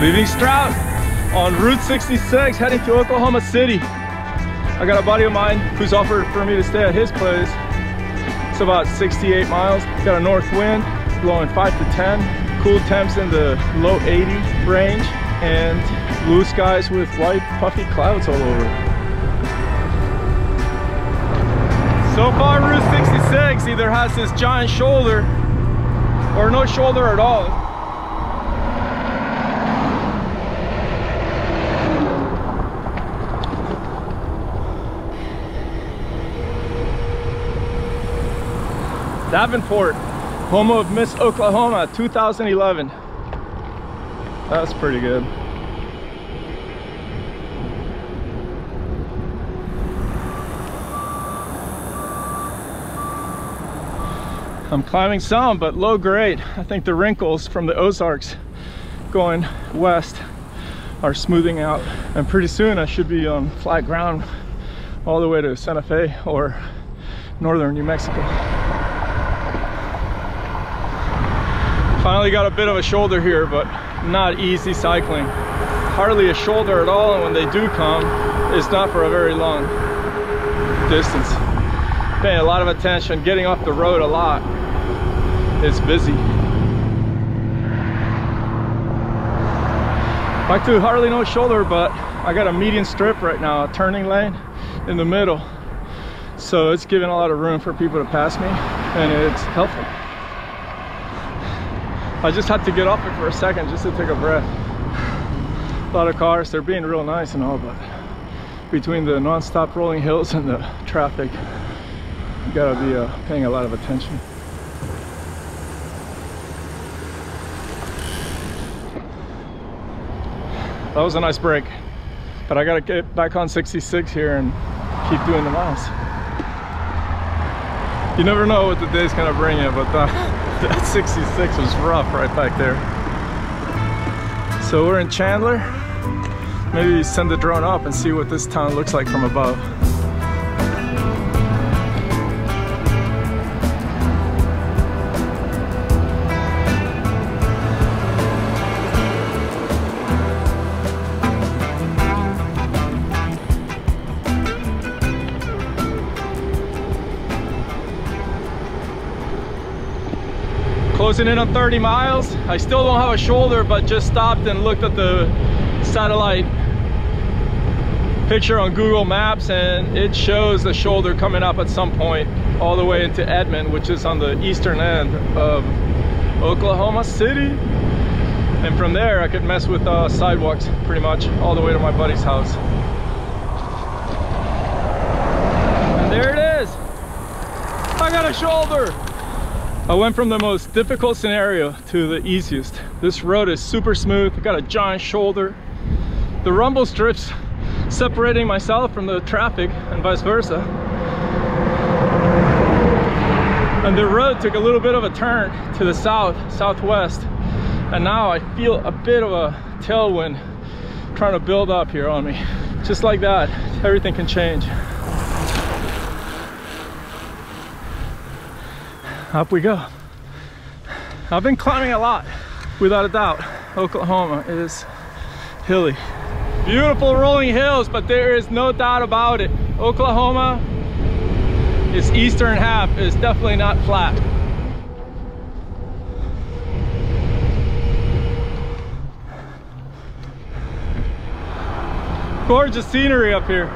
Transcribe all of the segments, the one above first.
Leaving Stroud on Route 66, heading to Oklahoma City. I got a buddy of mine who's offered for me to stay at his place. It's about 68 miles. Got a north wind blowing 5 to 10. Cool temps in the low 80 range and blue skies with white puffy clouds all over. So far Route 66 either has this giant shoulder or no shoulder at all. Davenport, home of Miss Oklahoma 2011. That's pretty good. I'm climbing some, but low grade. I think the wrinkles from the Ozarks going west are smoothing out, and pretty soon I should be on flat ground all the way to Santa Fe or northern New Mexico. Finally got a bit of a shoulder here, but not easy cycling. Hardly a shoulder at all, and when they do come, it's not for a very long distance. Paying a lot of attention, getting off the road a lot. It's busy. Back to hardly no shoulder, but I got a median strip right now, a turning lane in the middle. So it's giving a lot of room for people to pass me, and it's helpful. I just had to get off it for a second just to take a breath. A lot of cars, they're being real nice and all, but between the non-stop rolling hills and the traffic, you gotta be paying a lot of attention. That was a nice break, but I gotta get back on 66 here and keep doing the miles. You never know what the day's gonna bring you, but that 66 was rough right back there. So we're in Chandler. Maybe send the drone up and see what this town looks like from above. Closing in on 30 miles. I still don't have a shoulder, but just stopped and looked at the satellite picture on Google Maps, and it shows the shoulder coming up at some point all the way into Edmond, which is on the eastern end of Oklahoma City. And from there I could mess with sidewalks pretty much all the way to my buddy's house. And there it is. I got a shoulder. I went from the most difficult scenario to the easiest. This road is super smooth. I got a giant shoulder. The rumble strips separating myself from the traffic and vice versa. And the road took a little bit of a turn to the southwest. And now I feel a bit of a tailwind trying to build up here on me. Just like that, everything can change. Up we go. I've been climbing a lot, without a doubt. Oklahoma is hilly. Beautiful rolling hills, but there is no doubt about it. Oklahoma, its eastern half is definitely not flat. Gorgeous scenery up here.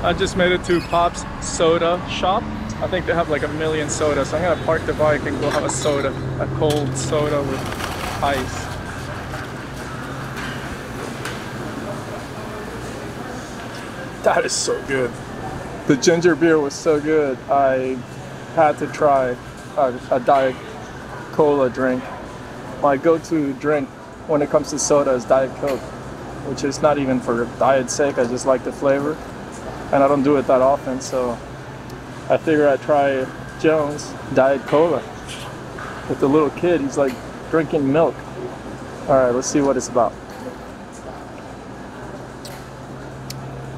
I just made it to Pop's Soda Shop. I think they have like 1 million sodas. So I'm gonna park the bike and go have a soda, a cold soda with ice. That is so good. The ginger beer was so good. I had to try a Diet Cola drink. My go-to drink when it comes to soda is Diet Coke, which is not even for diet's sake. I just like the flavor, and I don't do it that often, so I figured I'd try Jones Diet Cola. With the little kid, he's like drinking milk. All right, let's see what it's about.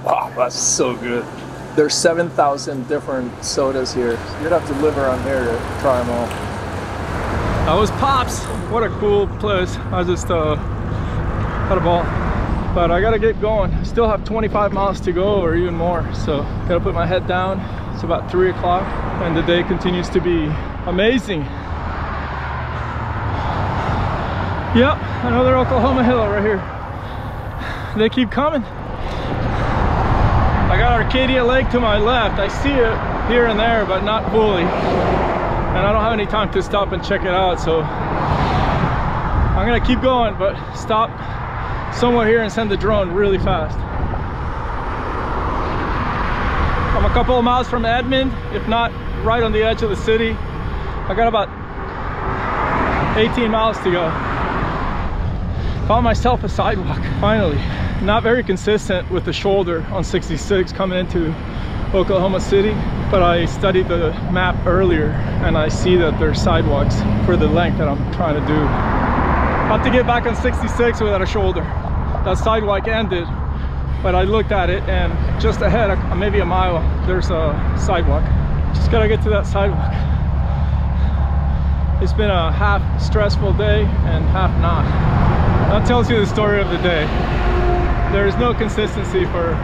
Wow, that's so good. There's 7,000 different sodas here. You'd have to live around here to try them all. That was Pops. What a cool place. I just had a ball. But I gotta get going. I still have 25 miles to go, or even more. So gotta put my head down. It's about 3 o'clock and the day continues to be amazing. Yep, another Oklahoma hill right here. They keep coming. I got Arcadia Lake to my left. I see it here and there, but not fully. And I don't have any time to stop and check it out, so I'm gonna keep going, but stop somewhere here and send the drone really fast. I'm a couple of miles from Edmond, if not right on the edge of the city. I got about 18 miles to go. Found myself a sidewalk, finally. Not very consistent with the shoulder on 66 coming into Oklahoma City, but I studied the map earlier and I see that there's sidewalks for the length that I'm trying to do. About to get back on 66 without a shoulder. That sidewalk ended, but I looked at it and just ahead, maybe a mile, there's a sidewalk. Just gotta get to that sidewalk. It's been a half stressful day and half not. That tells you the story of the day. There is no consistency for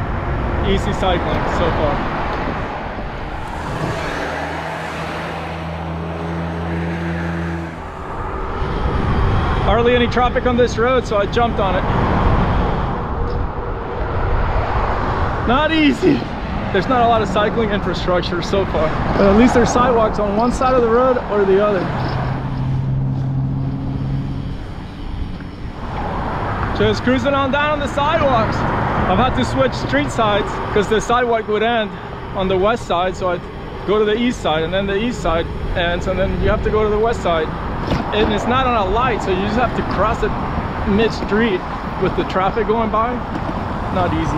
easy cycling so far. Hardly any traffic on this road, so I jumped on it. Not easy. There's not a lot of cycling infrastructure so far, but at least there's sidewalks on one side of the road or the other. Just cruising on down the sidewalks. I've had to switch street sides because the sidewalk would end on the west side, so I'd go to the east side, and then the east side ends, and then you have to go to the west side. And it's not on a light, so you just have to cross it mid-street with the traffic going by. Not easy.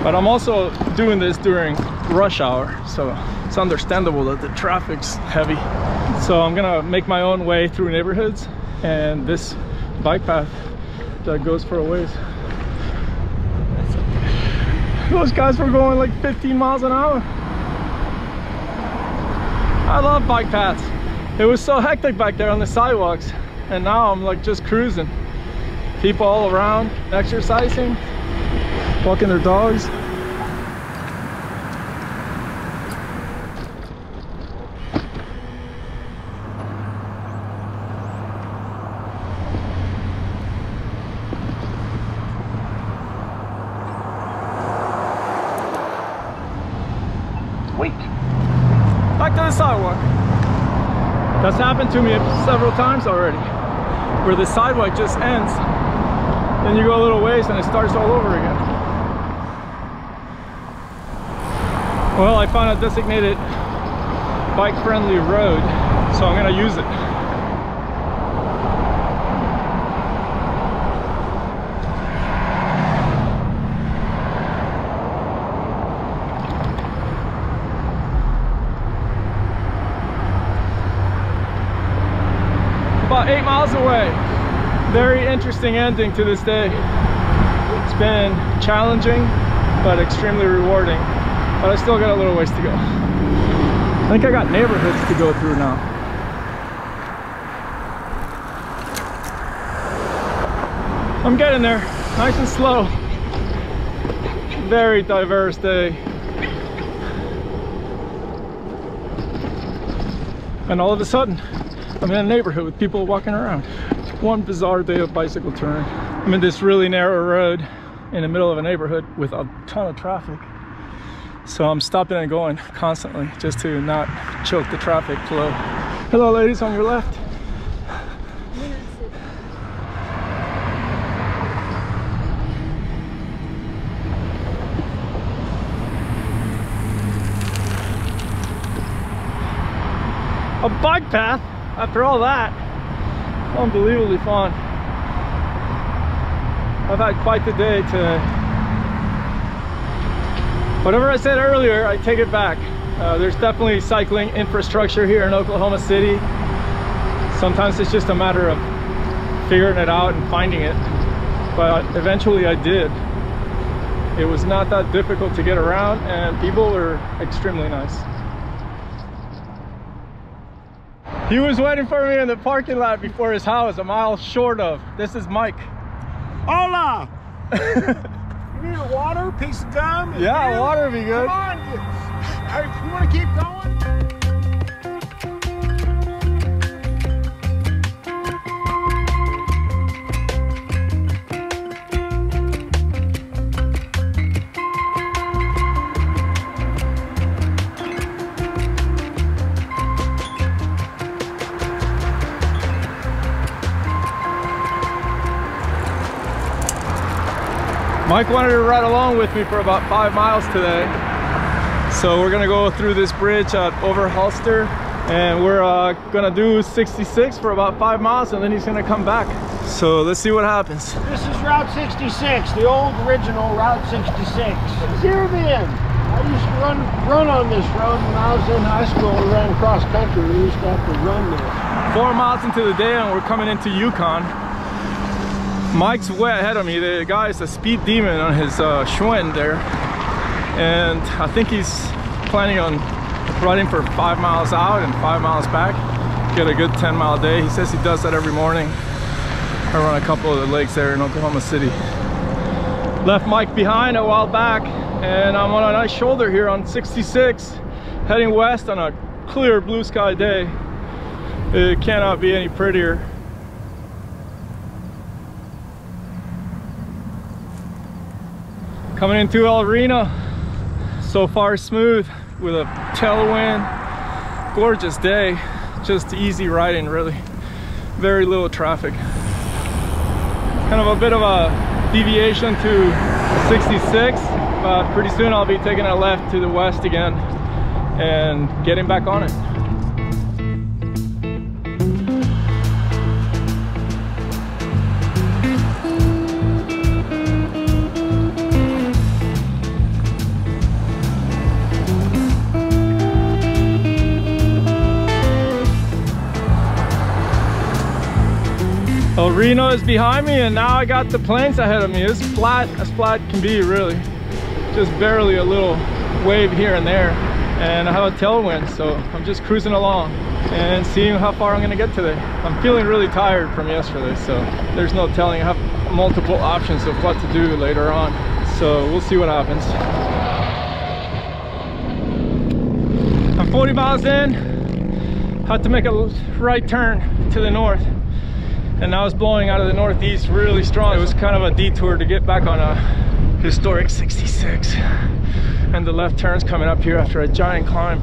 But I'm also doing this during rush hour, so it's understandable that the traffic's heavy. So I'm gonna make my own way through neighborhoods and this bike path that goes for a ways. Those guys were going like 15 miles an hour. I love bike paths. It was so hectic back there on the sidewalks, and now I'm like just cruising. People all around, exercising, walking their dogs. Back to the sidewalk. That's happened to me several times already, where the sidewalk just ends, then you go a little ways and it starts all over again. Well, I found a designated bike-friendly road, so I'm gonna use it. About 8 miles away. Very interesting ending to this day. It's been challenging, but extremely rewarding. But I still got a little ways to go. I think I got neighborhoods to go through now. I'm getting there, nice and slow. Very diverse day. And all of a sudden, I'm in a neighborhood with people walking around. One bizarre day of bicycle touring. I'm in this really narrow road in the middle of a neighborhood with a ton of traffic. So I'm stopping and going constantly just to not choke the traffic flow. Hello ladies, on your left. A bike path after all that. Unbelievably fun. I've had quite the day today. Whatever I said earlier, I take it back. There's definitely cycling infrastructure here in Oklahoma City. Sometimes it's just a matter of figuring it out and finding it. But eventually I did. It was not that difficult to get around and people were extremely nice. He was waiting for me in the parking lot before his house, a mile short of. This is Mike. Hola! You need a water, piece of gum? Yeah, beer? Water would be good. Come on, you want to keep going? Mike wanted to ride along with me for about 5 miles today. So we're gonna go through this bridge at over Holster and we're gonna do 66 for about 5 miles and then he's gonna come back. So let's see what happens. This is Route 66, the old original Route 66. Here then, I used to run on this road when I was in high school. We ran cross country, we used to have to run this. 4 miles into the day and we're coming into Yukon. Mike's way ahead of me. The guy is a speed demon on his Schwinn there. And I think he's planning on riding for 5 miles out and 5 miles back. Get a good 10-mile day. He says he does that every morning. I run a couple of the lakes there in Oklahoma City. Left Mike behind a while back and I'm on a nice shoulder here on 66 heading west on a clear blue sky day. It cannot be any prettier. Coming into El Reno, so far smooth with a tailwind, gorgeous day, just easy riding really, very little traffic. Kind of a bit of a deviation to 66, but pretty soon I'll be taking a left to the west again and getting back on it. El Reno is behind me and now I got the plains ahead of me. It's flat as flat can be really. Just barely a little wave here and there. And I have a tailwind, so I'm just cruising along and seeing how far I'm gonna get today. I'm feeling really tired from yesterday, so there's no telling. I have multiple options of what to do later on. So we'll see what happens. I'm 40 miles in, had to make a right turn to the north. And now it's blowing out of the northeast really strong. It was kind of a detour to get back on a historic 66. And the left turn's coming up here after a giant climb.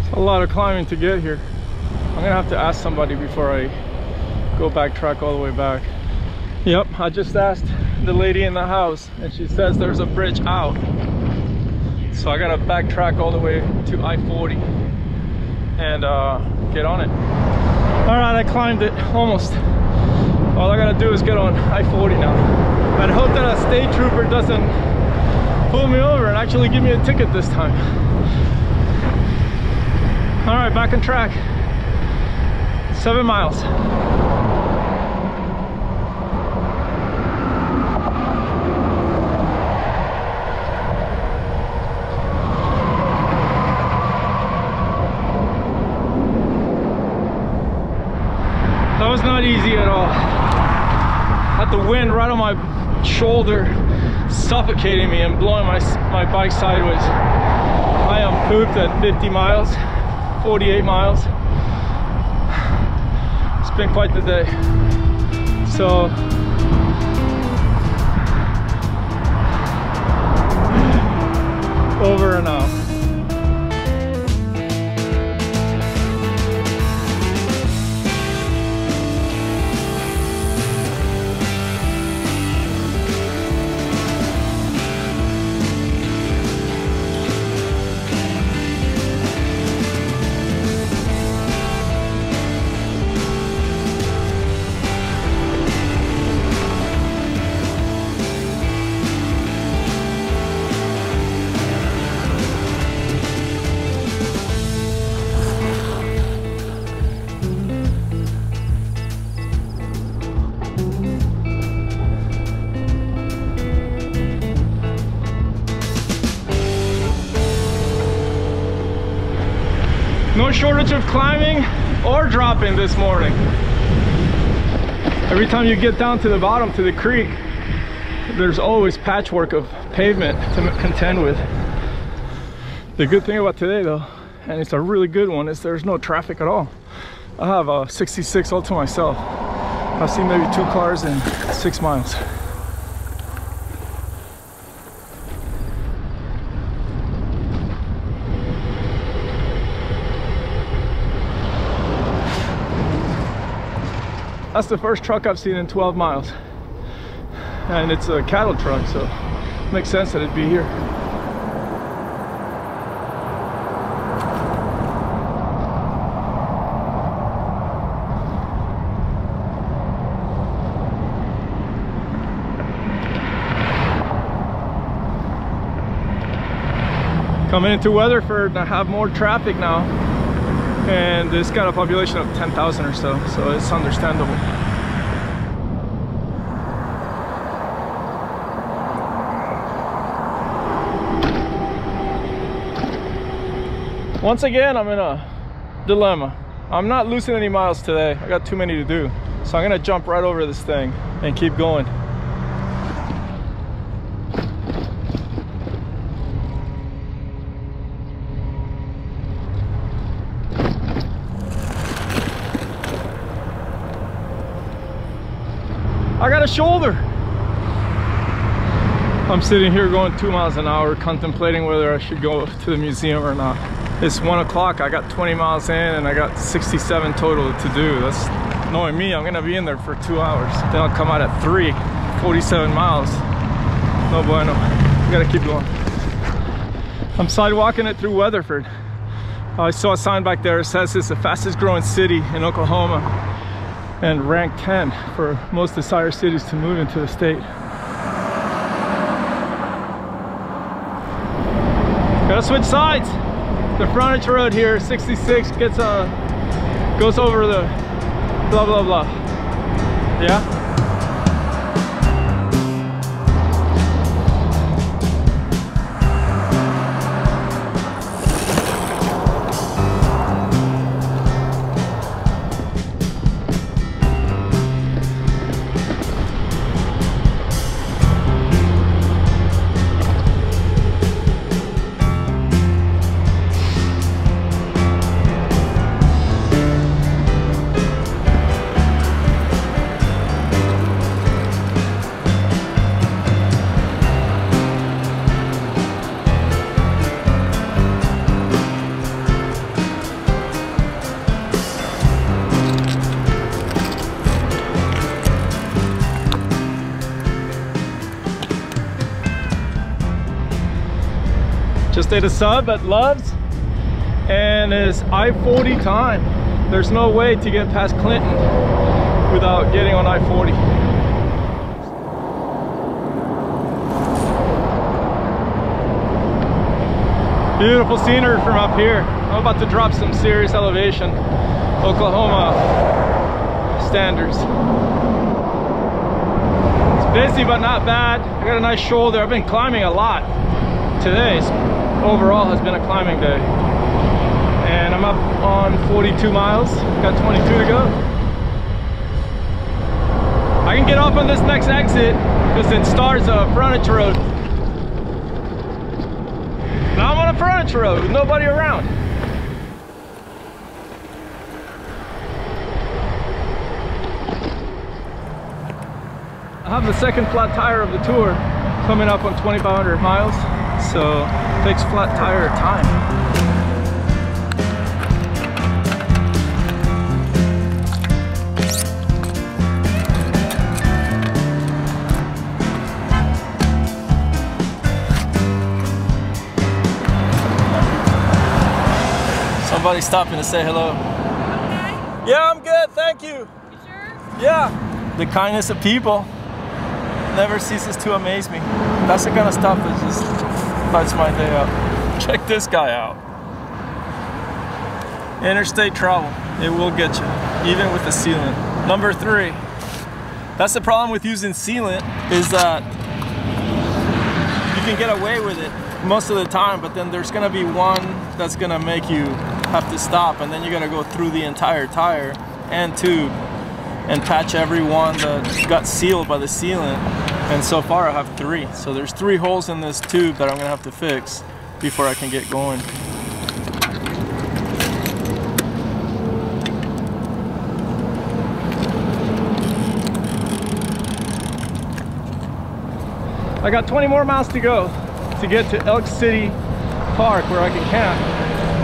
It's a lot of climbing to get here. I'm gonna have to ask somebody before I go backtrack all the way back. Yep, I just asked the lady in the house and she says there's a bridge out. So I gotta backtrack all the way to I-40 and get on it. All right, I climbed it almost. All I gotta do is get on I-40 now. But I hope that a state trooper doesn't pull me over and actually give me a ticket this time. All right, back on track. 7 miles. That was not easy at all. Had the wind right on my shoulder, suffocating me and blowing my bike sideways. I am pooped at 50 miles, 48 miles. It's been quite the day. So, oh better now. No shortage of climbing or dropping this morning. Every time you get down to the bottom to the creek, there's always patchwork of pavement to contend with. The good thing about today though, and it's a really good one, is there's no traffic at all. I have a 66 all to myself. I've seen maybe 2 cars in 6 miles. That's the first truck I've seen in 12 miles. And it's a cattle truck, so it makes sense that it'd be here. Coming into Weatherford, I have more traffic now. And it's got a population of 10,000 or so it's understandable. Once again, I'm in a dilemma. I'm not losing any miles today. I got too many to do. So I'm gonna jump right over this thing and keep going. I got a shoulder. I'm sitting here going 2 miles an hour, contemplating whether I should go to the museum or not. It's 1 o'clock, I got 20 miles in and I got 67 total to do. That's, knowing me, I'm gonna be in there for 2 hours. Then I'll come out at 3, 47 miles. No bueno, we gotta keep going. I'm sidewalking it through Weatherford. I saw a sign back there that says it's the fastest growing city in Oklahoma and ranked 10 for most desired cities to move into the state. Gotta switch sides. The frontage road here, 66, goes over the blah blah blah. Yeah? Just ate a sub at Love's and it's I-40 time. There's no way to get past Clinton without getting on I-40. Beautiful scenery from up here. I'm about to drop some serious elevation, Oklahoma standards. It's busy but not bad. I got a nice shoulder. I've been climbing a lot. Today's overall has been a climbing day. And I'm up on 42 miles. Got 22 to go. I can get off on this next exit because it starts a frontage road. Now I'm on a frontage road with nobody around. I have the second flat tire of the tour coming up on 2,500 miles. So it takes flat tire time. Somebody stopping to say hello. Okay. Yeah, I'm good, thank you. You sure? Yeah. The kindness of people never ceases to amaze me. That's the kind of stuff that just lights my day up. Check this guy out. Interstate travel, it will get you, even with the sealant. Number 3, that's the problem with using sealant, is that you can get away with it most of the time, but then there's gonna be one that's gonna make you have to stop, and then you gotta go through the entire tire and tube and patch every one that got sealed by the sealant. And so far I have 3. So there's 3 holes in this tube that I'm gonna have to fix before I can get going. I got 20 more miles to go to get to Elk City Park where I can camp.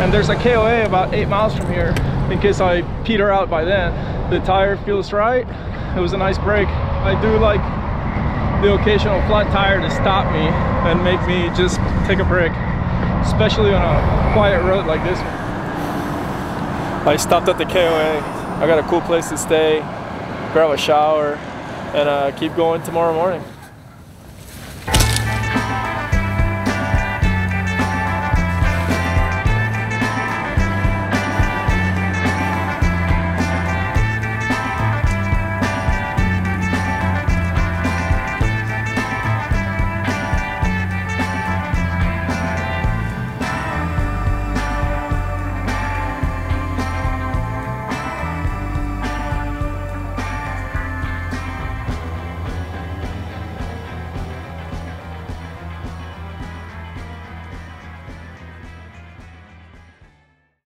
And there's a KOA about 8 miles from here in case I peter out by then. The tire feels right. It was a nice break. I do like the occasional flat tire to stop me and make me just take a break, especially on a quiet road like this one. I stopped at the KOA. I got a cool place to stay, grab a shower, and keep going tomorrow morning.